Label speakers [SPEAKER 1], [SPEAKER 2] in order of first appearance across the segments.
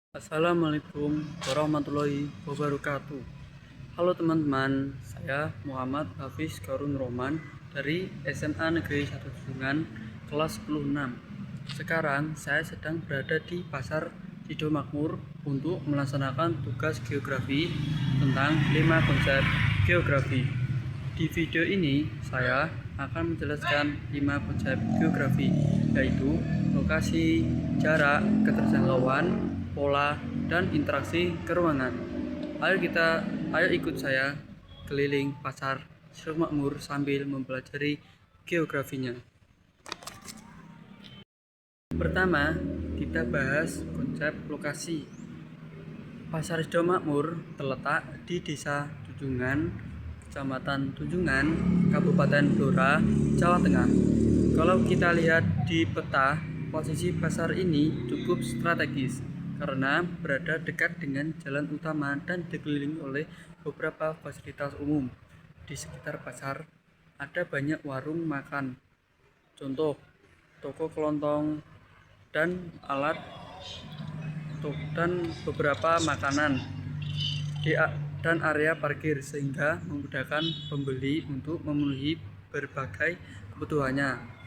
[SPEAKER 1] Assalamualaikum warahmatullahi wabarakatuh. Halo teman-teman, saya Muhammad Hafiz Karun Roman dari SMA Negeri 1 Tunjungan kelas 106. Sekarang saya sedang berada di Pasar Sidomakmur untuk melaksanakan tugas geografi tentang 5 konsep geografi. Di video ini saya akan menjelaskan 5 konsep geografi, yaitu lokasi, jarak, keterjangkauan, pola, dan interaksi keruangan. Ayo ikut saya keliling pasar Sidomakmur sambil mempelajari geografinya. Pertama, kita bahas konsep lokasi. Pasar Sidomakmur terletak di Desa Tunjungan, Kecamatan Tunjungan, Kabupaten Blora, Jawa Tengah. Kalau kita lihat di peta, posisi pasar ini cukup strategis karena berada dekat dengan jalan utama dan dikelilingi oleh beberapa fasilitas umum. Di sekitar pasar ada banyak warung makan, contoh toko kelontong dan dan beberapa makanan dan area parkir, sehingga memudahkan pembeli untuk memenuhi berbagai kebutuhannya.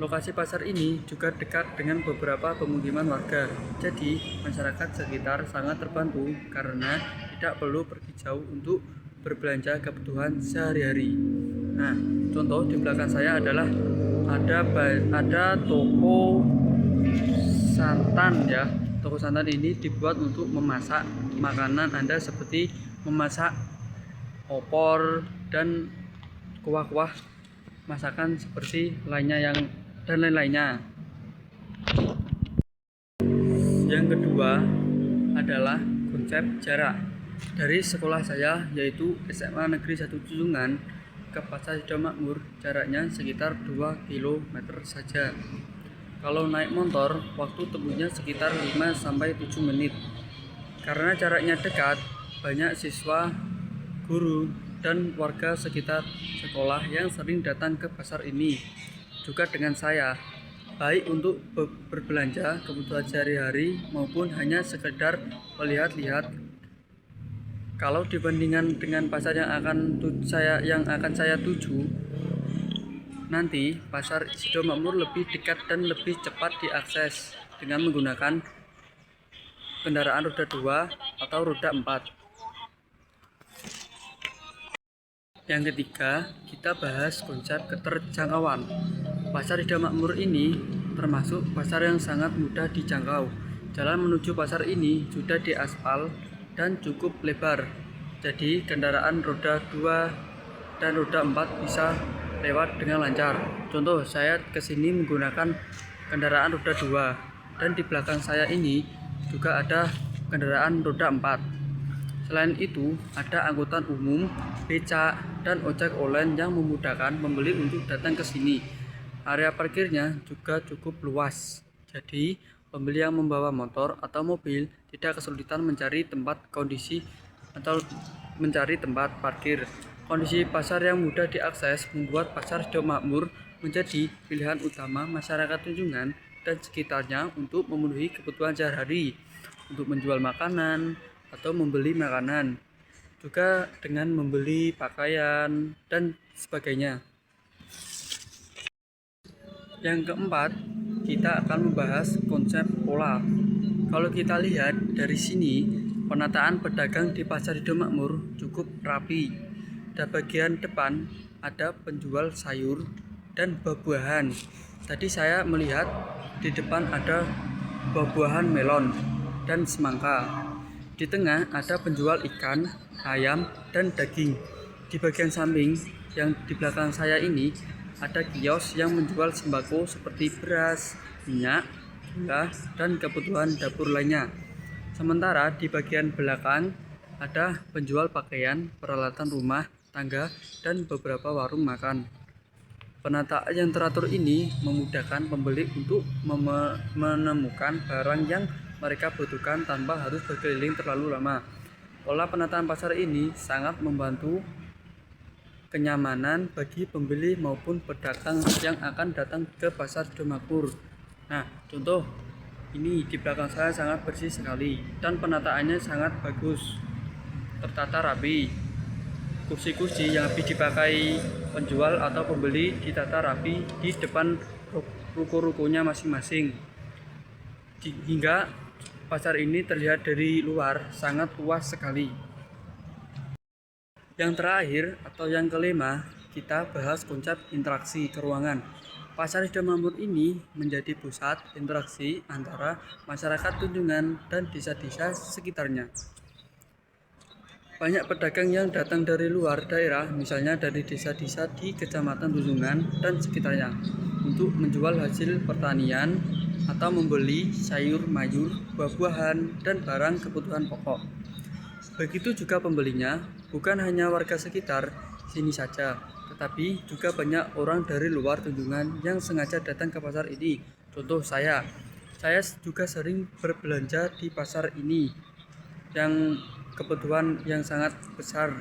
[SPEAKER 1] Lokasi pasar ini juga dekat dengan beberapa pemukiman warga, jadi masyarakat sekitar sangat terbantu karena tidak perlu pergi jauh untuk berbelanja kebutuhan sehari-hari. Nah, contoh di belakang saya adalah ada toko santan ya. Toko santan ini dibuat untuk memasak makanan Anda, seperti memasak opor dan kuah-kuah masakan seperti lain-lainnya. Yang kedua adalah konsep jarak. Dari sekolah saya, yaitu SMA Negeri 1 Tunjungan, ke Pasar Sidomakmur jaraknya sekitar 2 km saja. Kalau naik motor, waktu tempuhnya sekitar 5-7 menit. Karena jaraknya dekat, banyak siswa, guru, dan warga sekitar sekolah yang sering datang ke pasar ini. Juga dengan saya, baik untuk berbelanja kebutuhan sehari-hari maupun hanya sekedar melihat-lihat. Kalau dibandingkan dengan pasar yang akan saya tuju, nanti pasar Sidomakmur lebih dekat dan lebih cepat diakses dengan menggunakan kendaraan roda 2 atau roda 4. Yang ketiga, kita bahas konsep keterjangkauan. Pasar Sidomakmur ini termasuk pasar yang sangat mudah dijangkau. Jalan menuju pasar ini sudah diaspal dan cukup lebar, jadi kendaraan roda 2 dan roda 4 bisa lewat dengan lancar. Contoh, saya kesini menggunakan kendaraan roda 2, dan di belakang saya ini juga ada kendaraan roda 4. Selain itu, ada angkutan umum, becak, dan ojek online yang memudahkan pembeli untuk datang ke sini. Area parkirnya juga cukup luas, jadi pembeli yang membawa motor atau mobil tidak kesulitan mencari tempat parkir. Kondisi pasar yang mudah diakses membuat pasar Sidomakmur menjadi pilihan utama masyarakat Tunjungan dan sekitarnya untuk memenuhi kebutuhan sehari-hari, untuk menjual makanan atau membeli makanan, juga dengan membeli pakaian dan sebagainya. Yang keempat, kita akan membahas konsep pola. Kalau kita lihat dari sini, penataan pedagang di pasar Sidomakmur cukup rapi. Di bagian depan ada penjual sayur dan buah-buahan. Tadi saya melihat di depan ada buah-buahan melon dan semangka. Di tengah ada penjual ikan, ayam, dan daging. Di bagian samping yang di belakang saya ini ada kios yang menjual sembako seperti beras, minyak, gula, dan kebutuhan dapur lainnya. Sementara di bagian belakang ada penjual pakaian, peralatan rumah tangga, dan beberapa warung makan. Penataan yang teratur ini memudahkan pembeli untuk menemukan barang yang mereka butuhkan tanpa harus berkeliling terlalu lama. Pola penataan pasar ini sangat membantu kenyamanan bagi pembeli maupun pedagang yang akan datang ke pasar Sidomakmur. Nah, contoh Ini di belakang saya sangat bersih sekali dan penataannya sangat bagus, tertata rapi. Kursi-kursi yang habis dipakai penjual atau pembeli ditata rapi di depan ruko-rukonya masing-masing. Hingga pasar ini terlihat dari luar sangat luas sekali. Yang terakhir atau yang kelima, kita bahas konsep interaksi keruangan. Pasar Sidomamur ini menjadi pusat interaksi antara masyarakat Tunjungan dan desa-desa sekitarnya. Banyak pedagang yang datang dari luar daerah, misalnya dari desa-desa di Kecamatan Tunjungan dan sekitarnya, untuk menjual hasil pertanian atau membeli sayur mayur, buah-buahan, dan barang kebutuhan pokok. Begitu juga pembelinya, bukan hanya warga sekitar sini saja, tetapi juga banyak orang dari luar Tunjungan yang sengaja datang ke pasar ini. Contoh saya juga sering berbelanja di pasar ini yang kebutuhan yang sangat besar.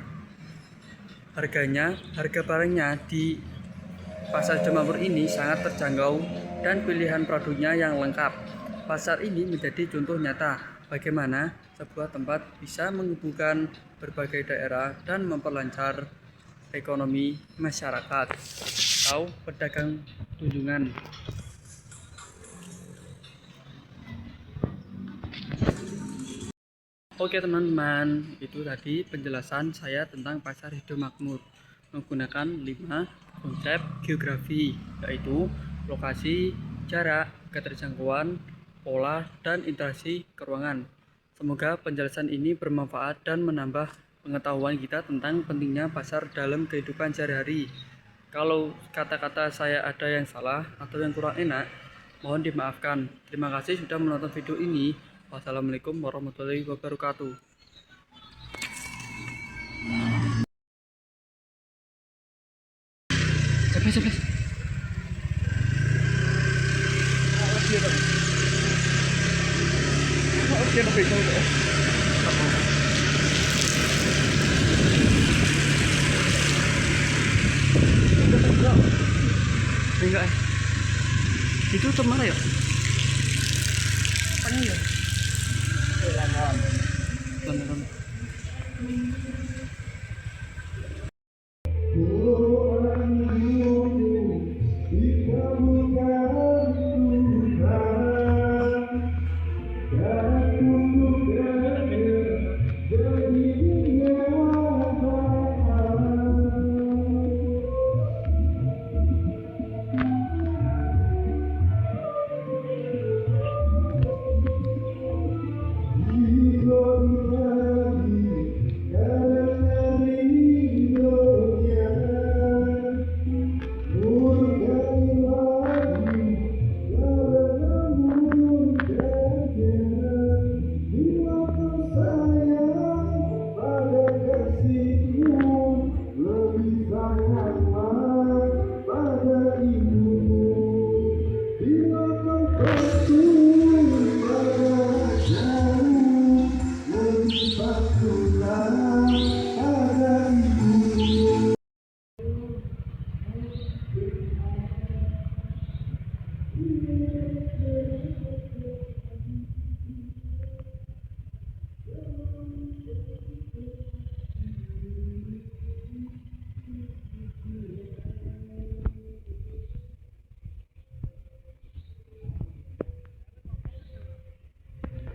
[SPEAKER 1] Harga barangnya di pasar Sidomamur ini sangat terjangkau dan pilihan produknya yang lengkap. Pasar ini menjadi contoh nyata bagaimana sebuah tempat bisa menghubungkan berbagai daerah dan memperlancar ekonomi masyarakat atau pedagang Tunjungan. Oke teman-teman, itu tadi penjelasan saya tentang Pasar Sidomakmur menggunakan 5 konsep geografi, yaitu lokasi, jarak, keterjangkauan, pola, dan interaksi keruangan. Semoga penjelasan ini bermanfaat dan menambah pengetahuan kita tentang pentingnya pasar dalam kehidupan sehari-hari. Kalau kata-kata saya ada yang salah atau yang kurang enak, mohon dimaafkan. Terima kasih sudah menonton video ini. Wassalamualaikum warahmatullahi wabarakatuh. Cepet. Enggak. Itu tutup mana ya? Apanya ya? Pelan-pelan.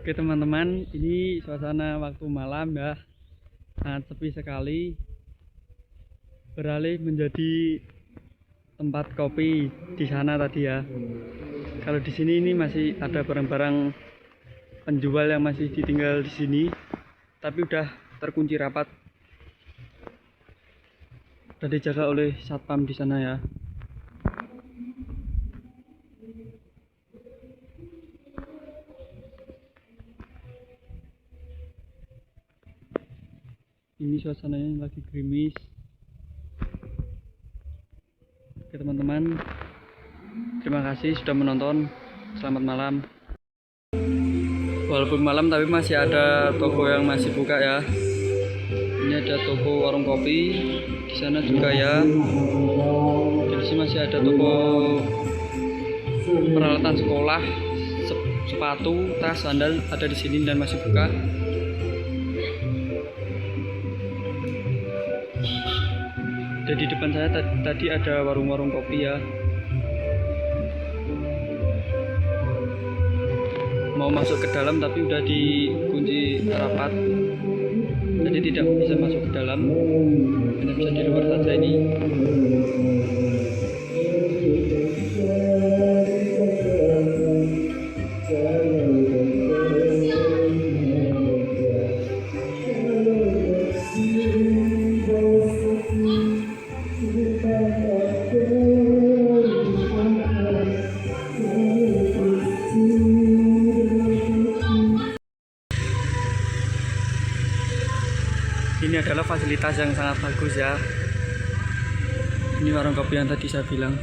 [SPEAKER 1] Oke teman-teman, ini suasana waktu malam ya, sangat sepi sekali, beralih menjadi tempat kopi di sana tadi ya. Kalau di sini ini masih ada barang-barang penjual yang masih ditinggal di sini, tapi udah terkunci rapat, udah dijaga oleh satpam di sana ya. Ini suasananya lagi gerimis. Oke teman-teman, terima kasih sudah menonton. Selamat malam. Walaupun malam tapi masih ada toko yang masih buka ya. Ini ada toko warung kopi, di sana juga ya. Di sini masih ada toko peralatan sekolah sepatu, tas, sandal ada di sini dan masih buka. Dan di depan saya tadi ada warung-warung kopi ya. Mau masuk ke dalam tapi udah dikunci rapat, jadi tidak bisa masuk ke dalam, hanya bisa di luar saja ini. Ini adalah fasilitas yang sangat bagus ya. Ini warung kopi yang tadi saya bilang.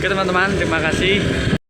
[SPEAKER 1] Oke teman-teman, terima kasih.